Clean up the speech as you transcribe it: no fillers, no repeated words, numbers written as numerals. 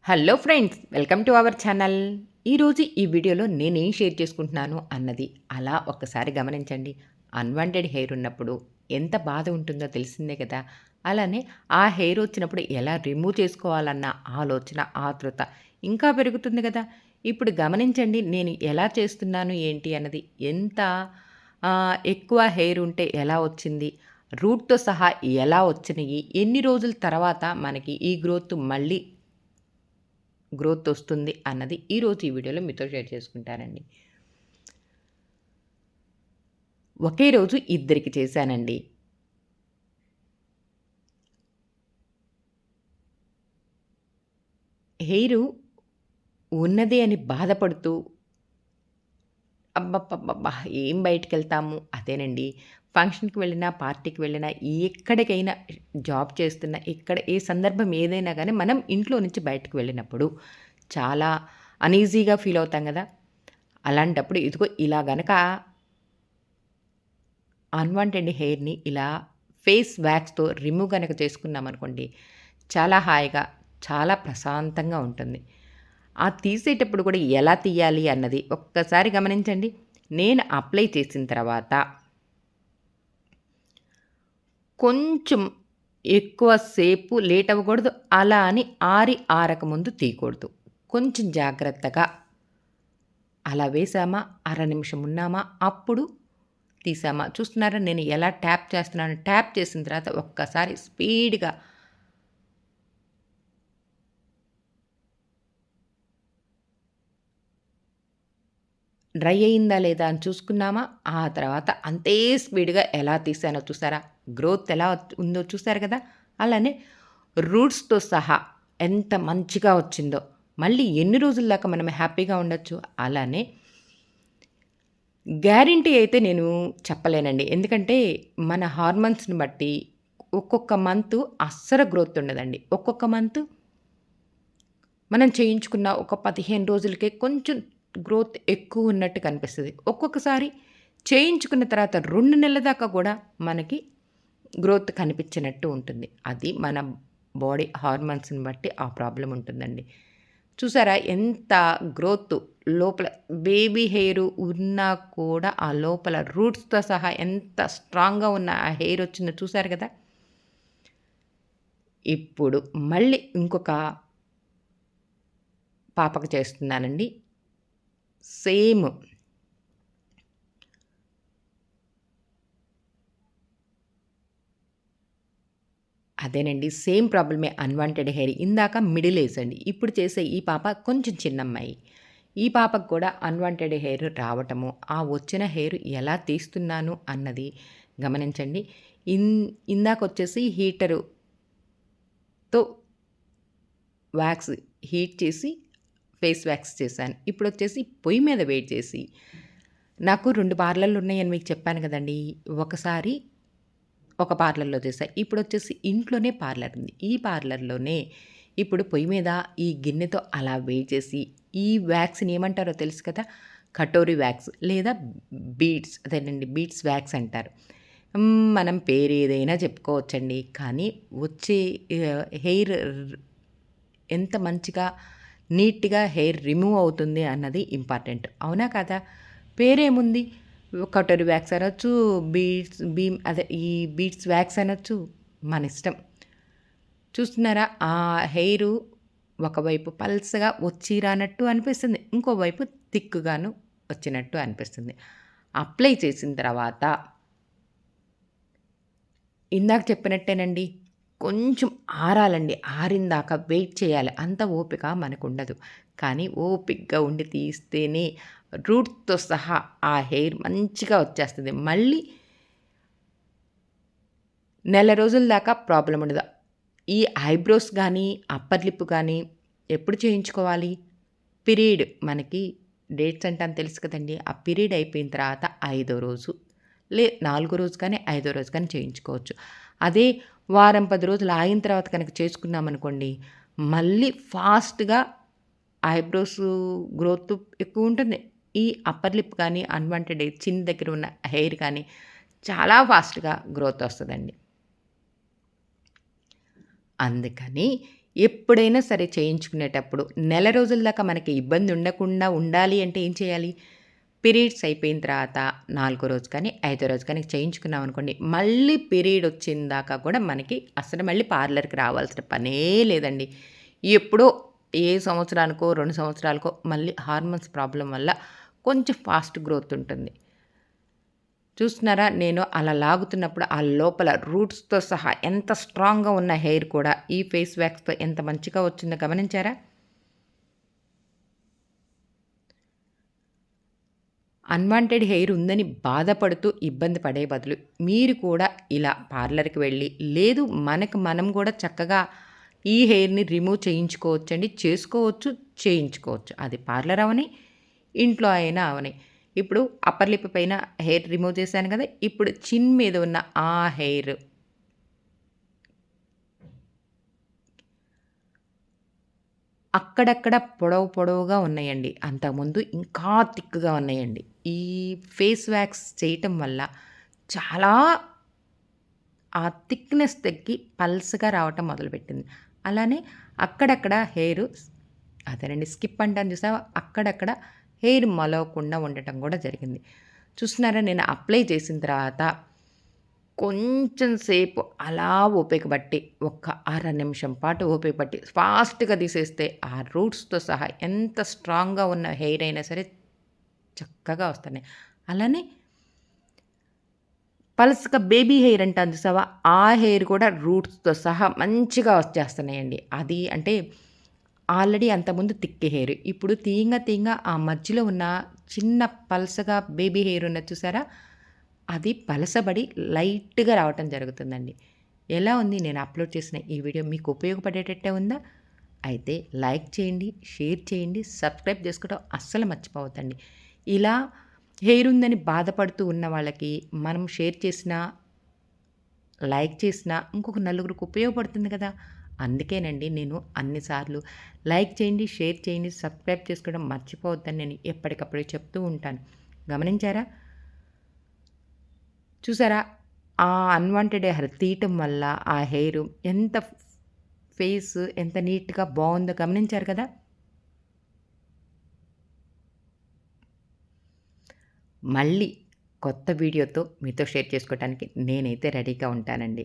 Hello friends, welcome to our channel. ఈరోజు ఈ వీడియోలో నేనేం షేర్ చేసుకుంటున్నాను అన్నది అలా ఒక్కసారి గమనించండి. అన్‌వాంటెడ్ హెయిర్ ఉన్నప్పుడు ఎంత బాధ ఉంటుందో తెలిసిందే కదా! అలానే ఆ హెయిర్ వచ్చినప్పుడు ఎలా రిమూవ్ చేసుకోవాలన్న ఆలోచన, ఆతృత ఇంకా పెరుగుతుంది కదా! ఇప్పుడు గమనించండి, నేను ఎలా చేస్తున్నాను ఏంటి అన్నది. ఎంత ఎక్కువ హెయిర్ ఉంటే ఎలా వచ్చింది? రూట్‌తో సహా ఎలా వచ్చినియి? ఎన్ని రోజుల తర్వాత మనకి ఈ గ్రోత్ మళ్ళీ గ్రోత్ వస్తుంది అన్నది ఈరోజు ఈ వీడియోలో మీతో షేర్ చేసుకుంటానండి. ఒకే రోజు ఇద్దరికి చేశానండి. హెయిరు ఉన్నదే అని బాధపడుతూ అబ్బబ్బబ్బబ్బా! ఏం బయటికెళ్తాము అదేనండి. ఫంక్షన్‌కి వెళ్ళినా, పార్టీకి వెళ్ళినా, ఎక్కడికైనా జాబ్ చేస్తున్నా, ఎక్కడ ఏ సందర్భం ఏదైనా గానీ మనం ఇంట్లో నుంచి బయటకి వెళ్ళినప్పుడు చాలా అనీజీగా ఫీల్ అవుతాం గదా! అలాంటప్పుడు ఇదిగో ఇలా గనక అన్‌వాంటెడ్ హెయిర్‌ని ఇలా ఫేస్ వ్యాక్స్‌తో రిమూవ్ గనక చేసుకున్నామనుకోండి, చాలా హాయిగా, చాలా ప్రశాంతంగా ఉంటుంది. ఆ తీసేటప్పుడు కూడా ఎలా తీయాలి అన్నది ఒక్కసారి గమనించండి. నేను అప్లై చేసిన తర్వాత కొంచెం ఎక్కువ సేపు లేట్ అవ్వకూడదు. అలా అని ఆరకముందు తీయకూడదు. కొంచెం జాగ్రత్తగా అలా వేసామా, అర నిమిషం ఉన్నామా, అప్పుడు తీసామా. చూస్తున్నారా నేను ఎలా ట్యాప్ చేస్తున్నానో, ట్యాప్ చేసిన తర్వాత ఒక్కసారి స్పీడ్‌గా డ్రై అయిందా లేదా అని చూసుకున్నామా, ఆ తర్వాత అంతే స్పీడ్‌గా ఎలా తీసానో చూసారా? గ్రోత్ ఎలా ఉందో చూసారు కదా! అలానే రూట్స్‌తో సహా ఎంత మంచిగా వచ్చిందో. మళ్ళీ ఎన్ని రోజుల దాకా మనం హ్యాపీగా ఉండొచ్చు. అలానే గ్యారంటీ అయితే నేను చెప్పలేనండి. ఎందుకంటే మన హార్మోన్స్‌ని బట్టి ఒక్కొక్క మంతు అస్సలు గ్రోత్ ఉండదండి. ఒక్కొక్క మంతు మనం చేయించుకున్న ఒక 15 రోజులకే కొంచెం గ్రోత్ ఎక్కువున్నట్టు కనిపిస్తది. ఒక్కొక్కసారి చేయించుకున్న తర్వాత 2 నెలల దాకా గూడా మనకి గ్రోత్ కనిపించనట్టు ఉంటుంది. అది మన బాడీ హార్మోన్స్‌ని బట్టి ఆ ప్రాబ్లమ్ ఉంటుందండి. చూసారా ఎంత గ్రోత్ లోపల బేబీ హెయిర్ ఉన్నా కూడా ఆ లోపల రూట్స్‌తో సహా ఎంత స్ట్రాంగ్‌గా ఉన్న ఆ హెయిర్ వచ్చిందో చూసారు గదా! ఇప్పుడు మళ్ళీ ఇంకొక పాపకి చేస్తున్నానండి. సేమ్. అదేనండి. సేమ్ ప్రాబ్లమే అన్‌వాంటెడ్ హెయిర్. ఇందాక మిడిల్ ఏజ్ అండి. ఇప్పుడు చేసే ఈ పాప కొంచెం చిన్నమ్మాయి. ఈ పాపకు కూడా అన్‌వాంటెడ్ హెయిర్ రావటము, ఆ వచ్చిన హెయిర్ ఎలా తీస్తున్నాను అన్నది గమనించండి. ఇన్ ఇందాకొచ్చేసి హీటరుతో వాక్స్ హీట్ చేసి ఫేస్ వాక్స్ చేశాను. ఇప్పుడొచ్చేసి పొయ్యి మీద వేడి చేసి నాకు 2 పార్లర్‌లున్నాయని మీకు చెప్పాను గదండీ! ఒకసారి ఒక పార్లర్‌లో చేశా. ఇప్పుడొచ్చేసి ఇంట్లోనే పార్లర్ ఉంది. ఈ పార్లర్‌లోనే ఇప్పుడు పొయ్యి మీద ఈ గిన్నెతో అలా వేడి చేసి, ఈ వ్యాక్స్‌ని ఏమంటారో తెలుసు కదా! కటోరి వ్యాక్స్ లేదా బీడ్స్ అదేనండి బీడ్స్ వ్యాక్స్ అంటారు. మనం పేరేదైనా చెప్పుకోవచ్చండి. కానీ వచ్చే హెయిర్ ఎంత మంచిగా నీట్‌గా హెయిర్ రిమూవ్ అవుతుంది అన్నది ఇంపార్టెంట్. అవునా కాదా? పేరేముంది? కటోరీ వ్యాక్స్ అనొచ్చు, ఈ బీడ్స్ వ్యాక్స్ అనొచ్చు. మనిష్టం. చూస్తున్నారా? ఆ హెయిరు ఒకవైపు పల్చగా వచ్చి రానట్టు అనిపిస్తుంది. ఇంకోవైపు థిక్‌గాను వచ్చినట్టు అనిపిస్తుంది. అప్లై చేసిన తర్వాత ఇందాక చెప్పినట్టేనండి. కొంచెం ఆరాలండి. ఆరిందాక వెయిట్ చేయాలి. అంత ఓపిక మనకుండదు. కానీ ఓపికగా ఉండి తీస్తేనే రూట్‌తో సహా ఆ హెయిర్ మంచిగా వచ్చేస్తది. మళ్ళీ నెల రోజుల దాకా ప్రాబ్లమ్ ఉండదు. ఈ ఐబ్రోస్ గానీ, అప్పర్ లిప్ గానీ ఎప్పుడు చేయించుకోవాలి? పీరియడ్ మనకి డేట్స్ అంటాను తెలుసు కదండీ! ఆ పీరియడ్ అయిపోయిన తర్వాత ఐదో రోజు, నాలుగో రోజు కానీ, ఐదో రోజు కానీ చేయించుకోవచ్చు. అదే వారం, 10 రోజులు ఆగిన తర్వాత కనుక చేసుకున్నామనుకోండి, మళ్ళీ ఫాస్ట్‌గా ఐబ్రోస్ గ్రోత్ ఎక్కువుంటుంది. ఈ అప్పర్ లిప్ కానీ, అన్‌వాంటెడ్ చిన్ దగ్గర ఉన్న హెయిర్ కానీ చాలా ఫాస్ట్‌గా గ్రోత్ వస్తదండి. అందుకని ఎప్పుడైనా సరే చేయించుకునేటప్పుడు నెల రోజుల దాకా మనకి ఇబ్బంది ఉండకుండా ఉండాలి అంటే ఏం చేయాలి? పీరియడ్స్ అయిపోయిన తర్వాత 4 రోజు కానీ, 5 రోజు కానీ చేయించుకున్నామనుకోండి, మళ్ళీ పీరియడ్ వచ్చిన దాకా కూడా మనకి అసలు మళ్ళీ పార్లర్‌కి రావాల్సిన పనే లేదండి. ఎప్పుడో ఏ సంవత్సరానికో, 2 సంవత్సరాలకో మళ్ళీ హార్మోన్స్ ప్రాబ్లమ్ వల్ల కొంచెం ఫాస్ట్ గ్రోత్ ఉంటుంది. చూస్తున్నారా? నేను అలా లాగుతున్నప్పుడు ఆ లోపల రూట్స్‌తో సహా ఎంత స్ట్రాంగ్‌గా ఉన్న హెయిర్ కూడా ఈ ఫేస్ వ్యాక్స్‌తో ఎంత మంచిగా వచ్చిందో గమనించారా? అన్‌వాంటెడ్ హెయిర్ ఉందని బాధపడుతూ ఇబ్బంది పడే బదులు, మీరు కూడా ఇలా పార్లర్‌కి వెళ్ళి, లేదు మనకు మనం గూడా చక్కగా ఈ హెయిర్‌ని రిమూవ్ చేయించుకోవచ్చండి. చేసుకోవచ్చు, చేయించుకోవచ్చు. అది పార్లర్ అవ్వని, ఇంట్లో అయినా అవని. ఇప్పుడు అప్పర్ లిప్ పైన హెయిర్ రిమూవ్ చేశాను గదా! ఇప్పుడు చిన్ మీద ఉన్న ఆ హెయిర్ అక్కడక్కడ పొడవుగా ఉన్నాయండి. అంతకుముందు ఇంకా థిక్‌గా ఉన్నాయండి. ఈ ఫేస్ వ్యాక్స్ చేయటం వల్ల చాలా ఆ థిక్‌నెస్ తగ్గి పల్చగా రావటం మొదలుపెట్టింది. అలానే అక్కడక్కడ అదేనండి స్కిప్ అంటాను చూసావా? అక్కడక్కడ హెయిర్ మొలవకుండా ఉండటం గూడా జరిగింది. చూస్తున్నారా నేను అప్లై చేసిన తర్వాత కొంచెం సేపు అలా ఓపిక పట్టి, ఒక్క అర నిమిషం పాటు ఓపిక పట్టి, ఫాస్ట్‌గా తీసేస్తే ఆ రూట్స్‌తో సహా ఎంత స్ట్రాంగ్‌గా ఉన్న హెయిర్ అయినా సరే చక్కగా వస్తున్నాయి. అలానే పల్స్‌గా బేబీ హెయిర్ అంటాం చూసావా? ఆ హెయిర్ కూడా రూట్స్‌తో సహా మంచిగా వచ్చేస్తున్నాయండి. అది అంటే ఆల్రెడీ అంతకుముందు థిక్ హెయిర్. ఇప్పుడు తీయంగా ఆ మధ్యలో ఉన్న చిన్న పల్సగా బేబీ హెయిర్ ఉన్నది చూసారా? అది పలసబడి లైట్‌గా రావటం జరుగుతుందండి. ఎలా ఉంది నేను అప్‌లోడ్ చేసిన ఈ వీడియో మీకు ఉపయోగపడేటట్టే ఉందా? అయితే లైక్ చేయండి, షేర్ చేయండి, సబ్స్క్రైబ్ చేసుకోవడం అస్సలు మర్చిపోవద్దండి. ఇలా హెయిర్ ఉందని బాధపడుతూ ఉన్న వాళ్ళకి మనం షేర్ చేసినా, లైక్ చేసినా ఇంకొక నలుగురికి ఉపయోగపడుతుంది కదా! అందుకేనండి నేను అన్ని సార్లు లైక్ చేయండి, షేర్ చేయండి, సబ్స్క్రైబ్ చేసుకోవడం మర్చిపోవద్దని నేను ఎప్పటికప్పుడు చెప్తూ ఉంటాను. గమనించారా? చూసారా? ఆ అన్‌వాంటెడ్ హెయిర్ తీయటం వల్ల ఆ హెయిరు ఎంత ఫేస్ ఎంత నీట్‌గా బావుందో గమనించారు కదా! మళ్ళీ కొత్త వీడియోతో మీతో షేర్ చేసుకోవటానికి నేనైతే రెడీగా ఉంటానండి.